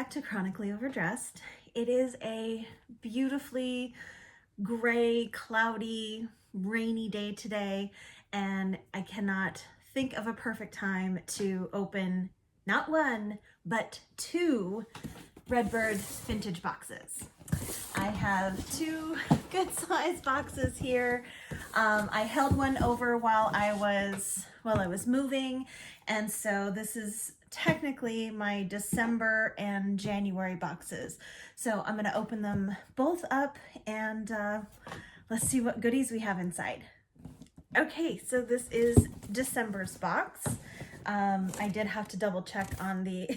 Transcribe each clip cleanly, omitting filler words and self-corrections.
back to Chronically Overdressed. It is a beautifully gray, cloudy, rainy day today, and I cannot think of a perfect time to open not one, but two Redbird Vintage Boxes. I have two good sized boxes here. I held one over while I was moving, and so this is technically my December and January boxes. So I'm gonna open them both up and let's see what goodies we have inside. Okay, so this is December's box. I did have to double check on the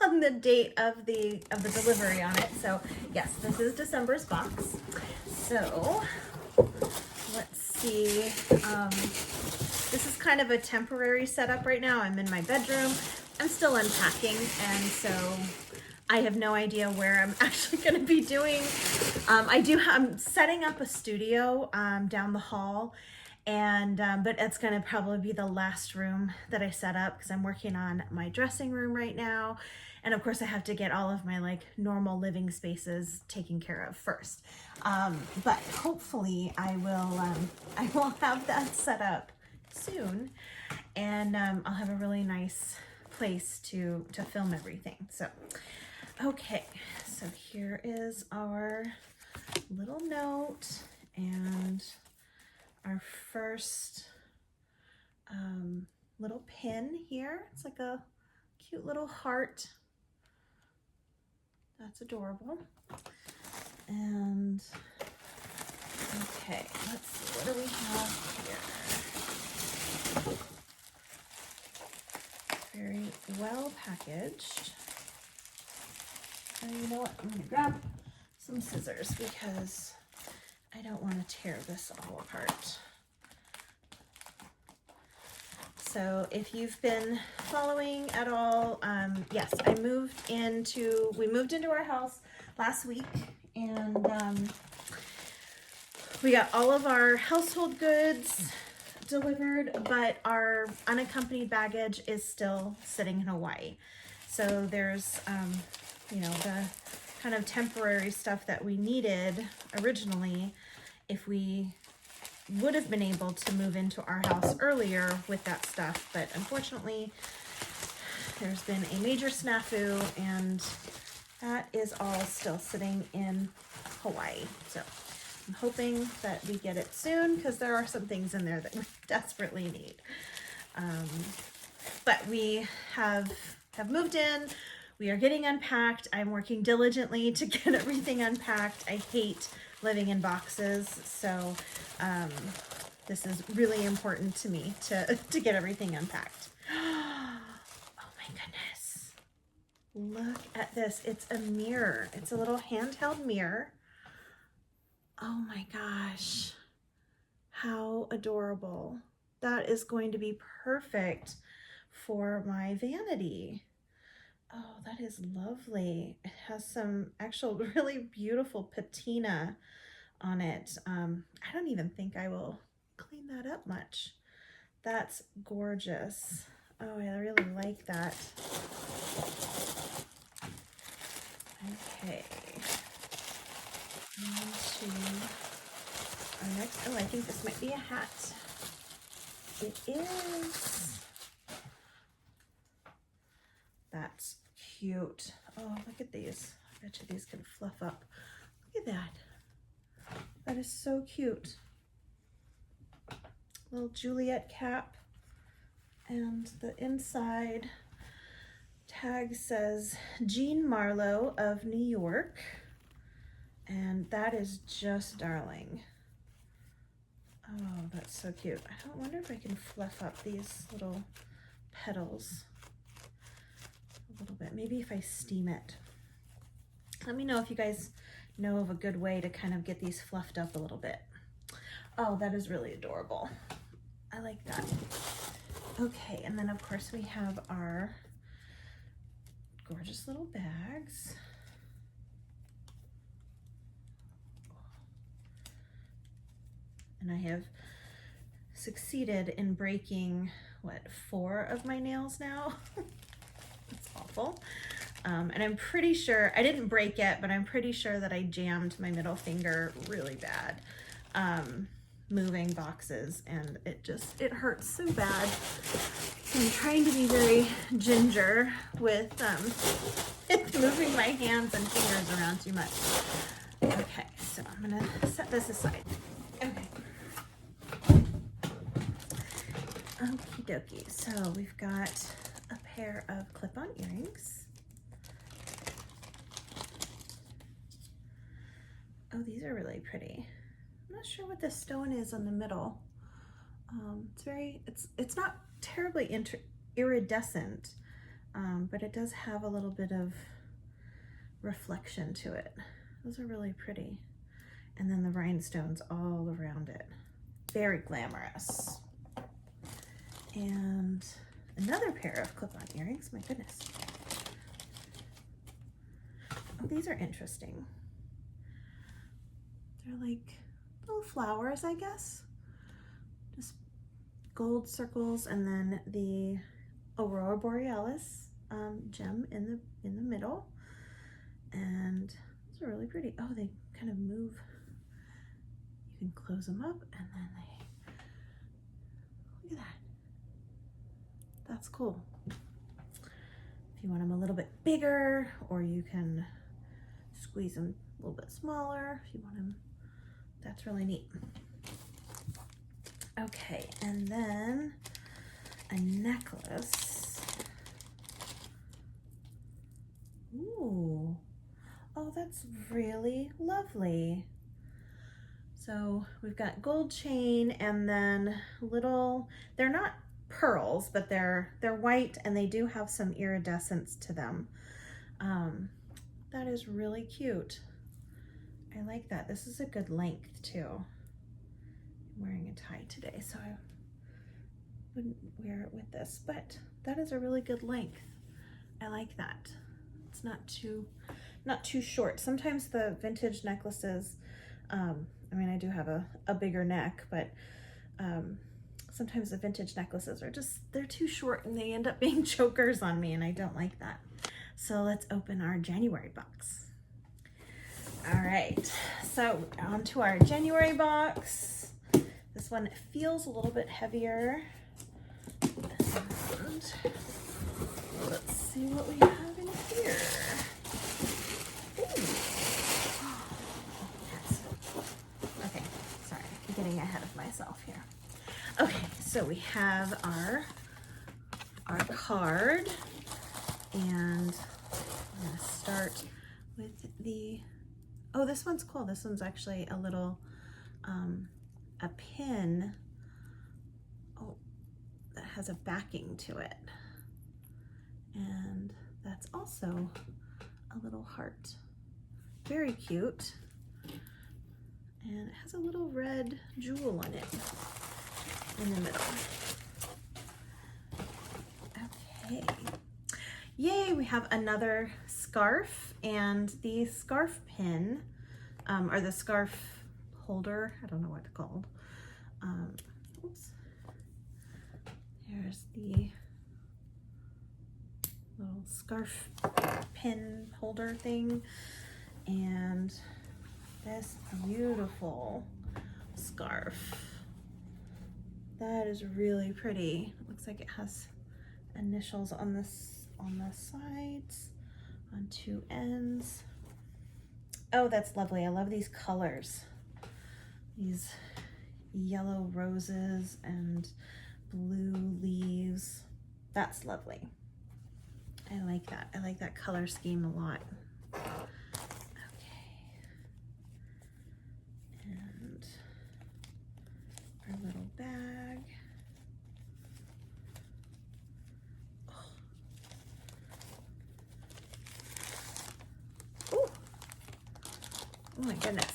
on the date of the delivery on it. So yes, this is December's box. So let's see. This is kind of a temporary setup right now. I'm in my bedroom. I'm still unpacking, and so I have no idea where I'm actually going to be doing. I'm setting up a studio down the hall, and but it's going to probably be the last room that I set up because I'm working on my dressing room right now, and of course I have to get all of my like normal living spaces taken care of first. But hopefully I will have that set up soon, and I'll have a really nice place to film everything. So okay, so here is our little note and our first little pin here. It's like a cute little heart. That's adorable. And okay, let's see, what do we have here? Very well packaged. And you know what? I'm going to grab some scissors because I don't want to tear this all apart. So if you've been following at all, yes, we moved into our house last week, and we got all of our household goods delivered, but our unaccompanied baggage is still sitting in Hawaii. So there's, you know, the kind of temporary stuff that we needed originally if we would have been able to move into our house earlier with that stuff. But unfortunately, there's been a major snafu, and that is all still sitting in Hawaii. So I'm hoping that we get it soon because there are some things in there that we desperately need. But we have moved in. We are getting unpacked. I'm working diligently to get everything unpacked. I hate living in boxes, so this is really important to me to get everything unpacked. Oh my goodness. Look at this. It's a mirror. It's a little handheld mirror. Oh my gosh, how adorable. That is going to be perfect for my vanity. Oh, that is lovely. It has some actual really beautiful patina on it. I don't even think I will clean that up much. That's gorgeous. Oh, I really like that. Okay. On to our next, oh, I think this might be a hat. It is. That's cute. Oh, look at these. I bet you these can fluff up. Look at that. That is so cute. Little Juliet cap. And the inside tag says Jean Marlowe of New York. And that is just darling. Oh, that's so cute. I wonder if I can fluff up these little petals a little bit. Maybe if I steam it. Let me know if you guys know of a good way to kind of get these fluffed up a little bit. Oh, that is really adorable. I like that. Okay, and then of course we have our gorgeous little bags. And I have succeeded in breaking, what, 4 of my nails now? That's awful. And I'm pretty sure, I didn't break it, but I'm pretty sure that I jammed my middle finger really bad moving boxes, and it hurts so bad. So I'm trying to be very ginger with moving my hands and fingers around too much. Okay, so I'm gonna set this aside. Okay. Okie dokie, so we've got a pair of clip-on earrings. Oh, these are really pretty. I'm not sure what the stone is in the middle. It's not terribly iridescent, but it does have a little bit of reflection to it. Those are really pretty. And then the rhinestones all around it. Very glamorous. And another pair of clip-on earrings, my goodness. Oh, these are interesting. They're like little flowers, I guess. Just gold circles, and then the Aurora Borealis gem in the middle. And those are really pretty. Oh, they kind of move. You can close them up, and then look at that. That's cool. If you want them a little bit bigger, or you can squeeze them a little bit smaller if you want them. That's really neat. Okay, and then a necklace. Ooh, oh, that's really lovely. So we've got gold chain, and then little, they're not pearls, but they're white, and they do have some iridescence to them. That is really cute. I like that. This is a good length too. I'm wearing a tie today, so I wouldn't wear it with this, but that is a really good length. I like that. It's not too short. Sometimes the vintage necklaces, I mean, I do have a bigger neck, but sometimes the vintage necklaces are they're too short, and they end up being chokers on me, and I don't like that. So let's open our January box. All right, so on to our January box. This one feels a little bit heavier. And let's see what we have in here. Ooh. Yes. Okay, sorry, I'm getting ahead of myself here. Okay, so we have our card, and I'm gonna start with oh, this one's cool. This one's actually a little, a pin, oh, that has a backing to it. And that's also a little heart. Very cute. And it has a little red jewel on it in the middle. Okay. Yay, we have another scarf, and the scarf pin, or the scarf holder, I don't know what it's called. Oops. Here's the little scarf pin holder thing, and this beautiful scarf. That is really pretty. It looks like it has initials on the sides, on two ends. Oh, that's lovely. I love these colors. These yellow roses and blue leaves. That's lovely. I like that. I like that color scheme a lot. Okay. And our little bag. Oh, oh my goodness.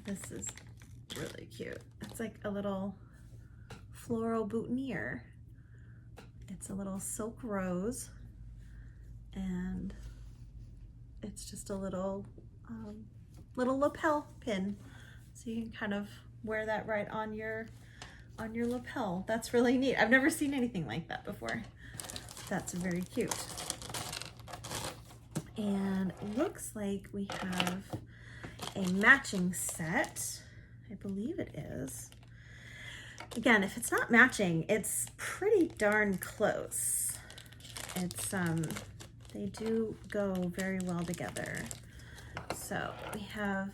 This is really cute. It's like a little floral boutonniere. It's a little silk rose, and it's just a little little lapel pin, so you can kind of wear that right on your on your lapel. That's really neat. I've never seen anything like that before. That's very cute. And it looks like we have a matching set. I believe it is. Again, if it's not matching, it's pretty darn close. It's, they do go very well together. So we have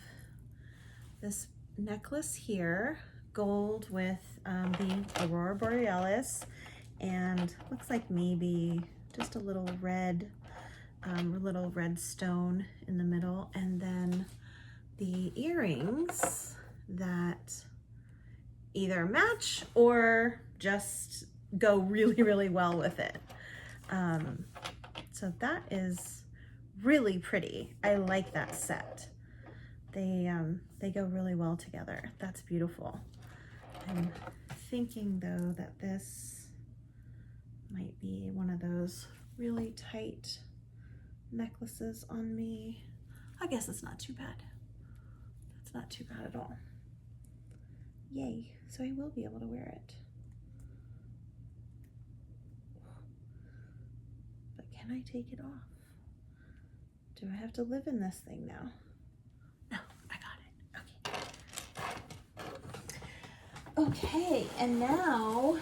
this necklace here, gold with the Aurora Borealis, and looks like maybe just a little red stone in the middle, and then the earrings that either match or just go really, really well with it. So that is really pretty. I like that set. They go really well together. That's beautiful. I'm thinking though that this might be one of those really tight necklaces on me. I guess it's not too bad. It's not too bad at all. Yay, so I will be able to wear it. But can I take it off? Do I have to live in this thing now? No, I got it. Okay. Okay, and now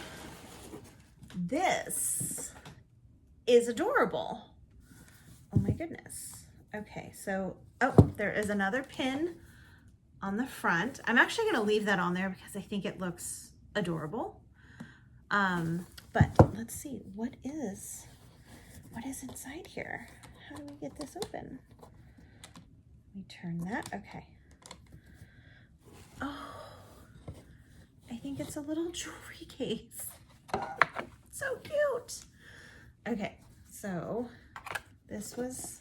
this is adorable. Oh my goodness. Okay, so, oh, there is another pin on the front. I'm actually gonna leave that on there because I think it looks adorable. But let's see, what is inside here? How do we get this open? Let me turn that, okay. Oh, I think it's a little jewelry case. So cute. Okay, so this was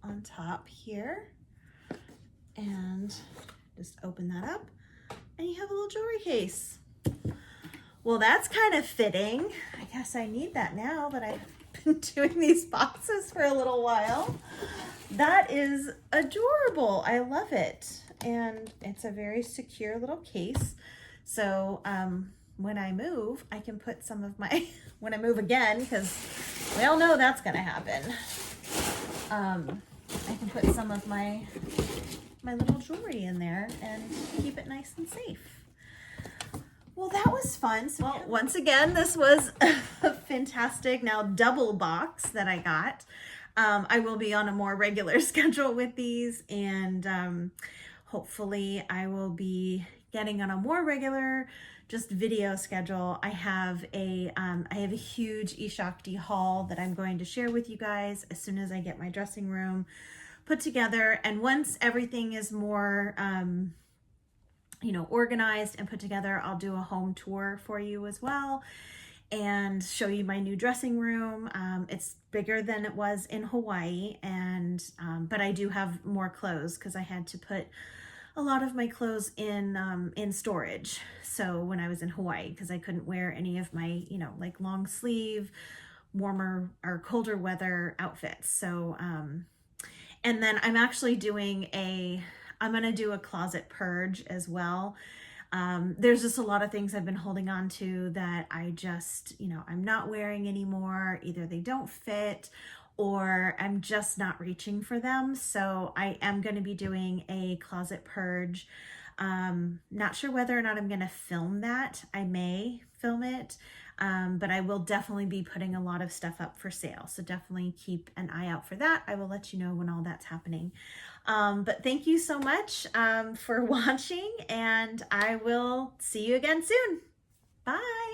on top here, and just open that up and you have a little jewelry case. Well, that's kind of fitting. I guess I need that now that I've been doing these boxes for a little while. That is adorable. I love it. And it's a very secure little case. So when I move, I can put some of my, when I move again, because we all know that's gonna happen. I can put some of my little jewelry in there and keep it nice and safe. Well, that was fun. So, well, once again, this was a fantastic now double box that I got. I will be on a more regular schedule with these, and hopefully I will be getting on a more regular just video schedule. I have a huge eShakti haul that I'm going to share with you guys as soon as I get my dressing room put together. And once everything is more organized and put together, I'll do a home tour for you as well and show you my new dressing room. It's bigger than it was in Hawaii, and but I do have more clothes because I had to put a lot of my clothes in storage. So when I was in Hawaii, because I couldn't wear any of my, like long sleeve, warmer or colder weather outfits. So, and then I'm actually I'm going to do a closet purge as well. There's just a lot of things I've been holding on to that I just, I'm not wearing anymore. Either they don't fit or I'm just not reaching for them. So I am going to be doing a closet purge. Not sure whether or not I'm going to film that. I may film it, but I will definitely be putting a lot of stuff up for sale. So definitely keep an eye out for that. I will let you know when all that's happening. But thank you so much for watching, and I will see you again soon. Bye.